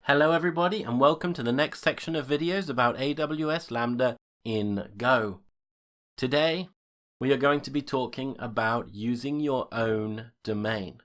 Hello everybody and welcome to the next section of videos about AWS Lambda in Go. Today we are going to be talking about using your own domain.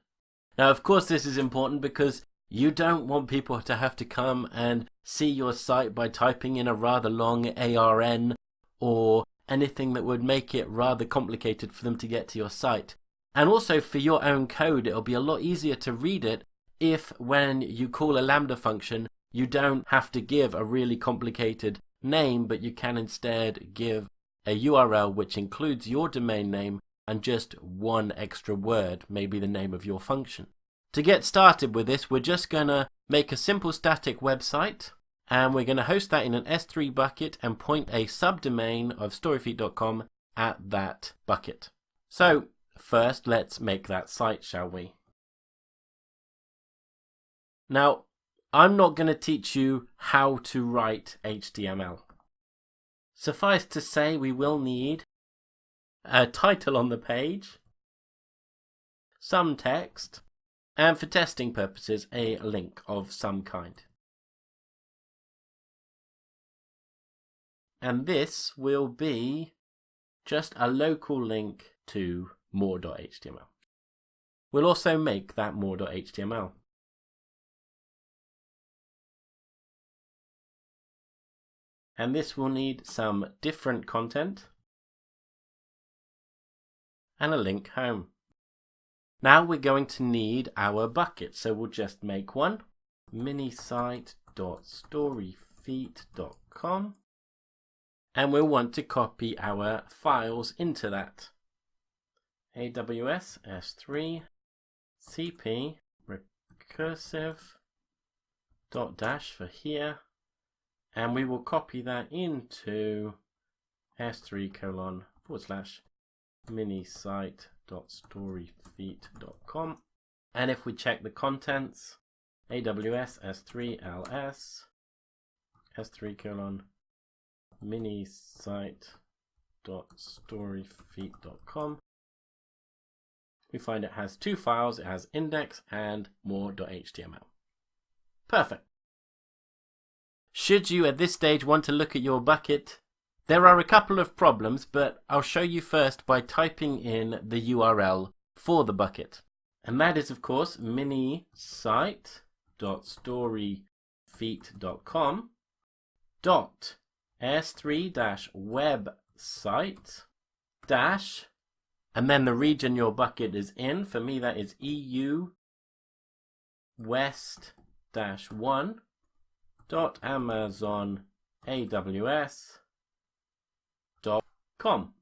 Now of course this is important because you don't want people to have to come and see your site by typing in a rather long ARN or anything that would make it rather complicated for them to get to your site. And also for your own code it'll be a lot easier to read it if when you call a Lambda function, you don't have to give a really complicated name, but you can instead give a URL which includes your domain name and just one extra word, maybe the name of your function. To get started with this, we're just going to make a simple static website, and we're going to host that in an S3 bucket and point a subdomain of storyfeet.com at that bucket. So first, let's make that site, shall we? Now, I'm not going to teach you how to write HTML. Suffice to say, we will need a title on the page, some text, and for testing purposes, a link of some kind. And this will be just a local link to more.html. We'll also make that more.html. And this will need some different content and a link home. Now we're going to need our bucket, so we'll just make one, minisite.storyfeet.com, and we'll want to copy our files into that. AWS S3 CP recursive .dash for here. And we will copy that into s3:minisite.storyfeet.com. And if we check the contents, AWS S3 ls s3:minisite.storyfeet.com. we find it has two files. It has index and more.html. Perfect. Should you at this stage want to look at your bucket, there are a couple of problems, but I'll show you first by typing in the URL for the bucket. And that is of course minisite.storyfeet.com .s3-website dash, and then the region your bucket is in. For me that is EU West-1 .amazonaws.com.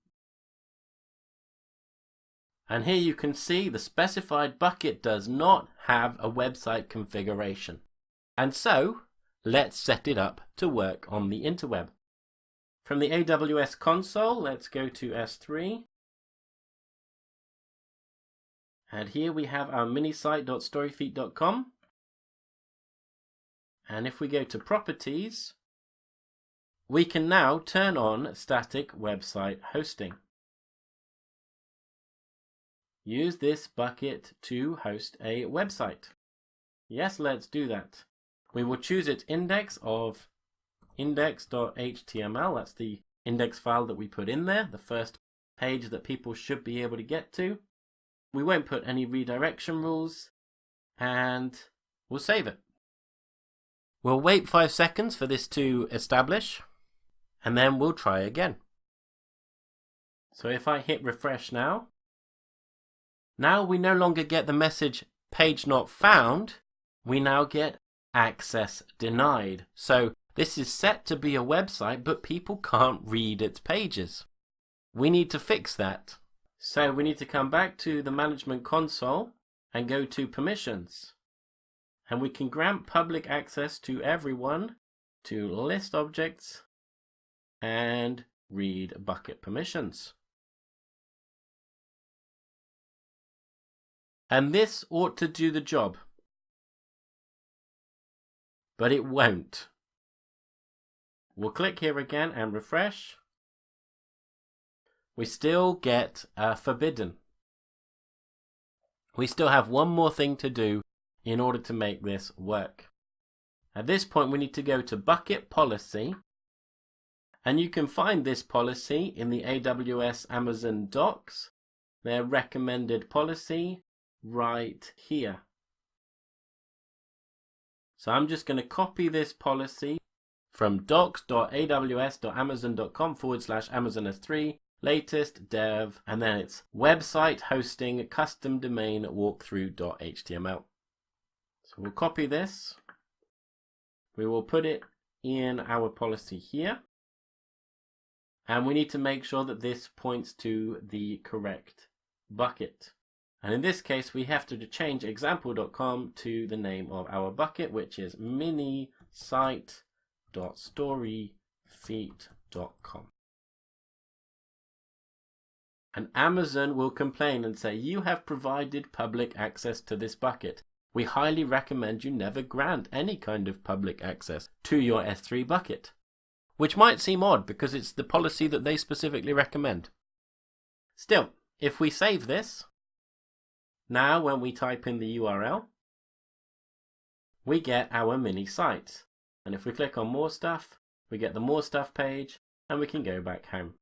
And here you can see the specified bucket does not have a website configuration. And so let's set it up to work on the interweb. From the AWS console, let's go to S3. And here we have our minisite.storyfeet.com. And if we go to properties, we can now turn on static website hosting. Use this bucket to host a website. Yes, let's do that. We will choose its index of index.html. That's the index file that we put in there, the first page that people should be able to get to. We won't put any redirection rules, and we'll save it. We'll wait 5 seconds for this to establish, and then we'll try again. So if I hit refresh now we no longer get the message page not found, we now get access denied. So this is set to be a website, but people can't read its pages. We need to fix that. So we need to come back to the management console and go to permissions. And we can grant public access to everyone to list objects and read bucket permissions. And this ought to do the job. But it won't. We'll click here again and refresh. We still get forbidden. We still have one more thing to do in order to make this work. At this point, we need to go to Bucket Policy, and you can find this policy in the AWS Amazon docs, their recommended policy right here. So I'm just going to copy this policy from docs.aws.amazon.com/Amazon S3 latest dev, and then it's website hosting custom domain walkthrough.html. So we'll copy this. We will put it in our policy here. And we need to make sure that this points to the correct bucket. And in this case, we have to change example.com to the name of our bucket, which is minisite.storyfeet.com. And Amazon will complain and say, you have provided public access to this bucket. We highly recommend you never grant any kind of public access to your S3 bucket. Which might seem odd because it's the policy that they specifically recommend. Still, if we save this, now when we type in the URL, we get our mini site. And if we click on more stuff, we get the more stuff page and we can go back home.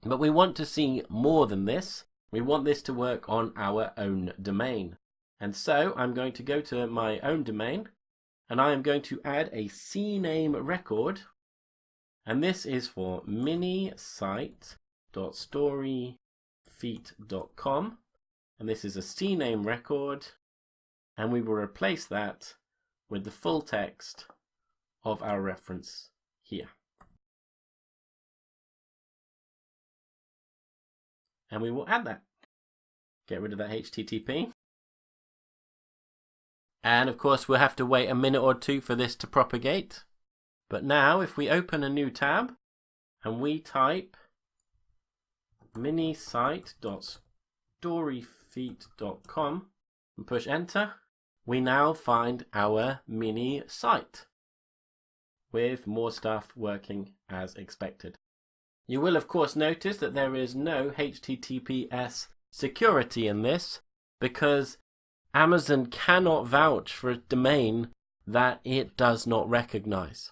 But we want to see more than this. We want this to work on our own domain. And so I'm going to go to my own domain and I am going to add a Cname record. And this is for minisite.storyfeet.com. And this is a Cname record. And we will replace that with the full text of our reference here. And we will add that. Get rid of that HTTP. And of course, we'll have to wait a minute or two for this to propagate. But now, if we open a new tab and we type minisite.storyfeet.com and push enter, we now find our mini site with more stuff working as expected. You will of course notice that there is no HTTPS security in this because Amazon cannot vouch for a domain that it does not recognize.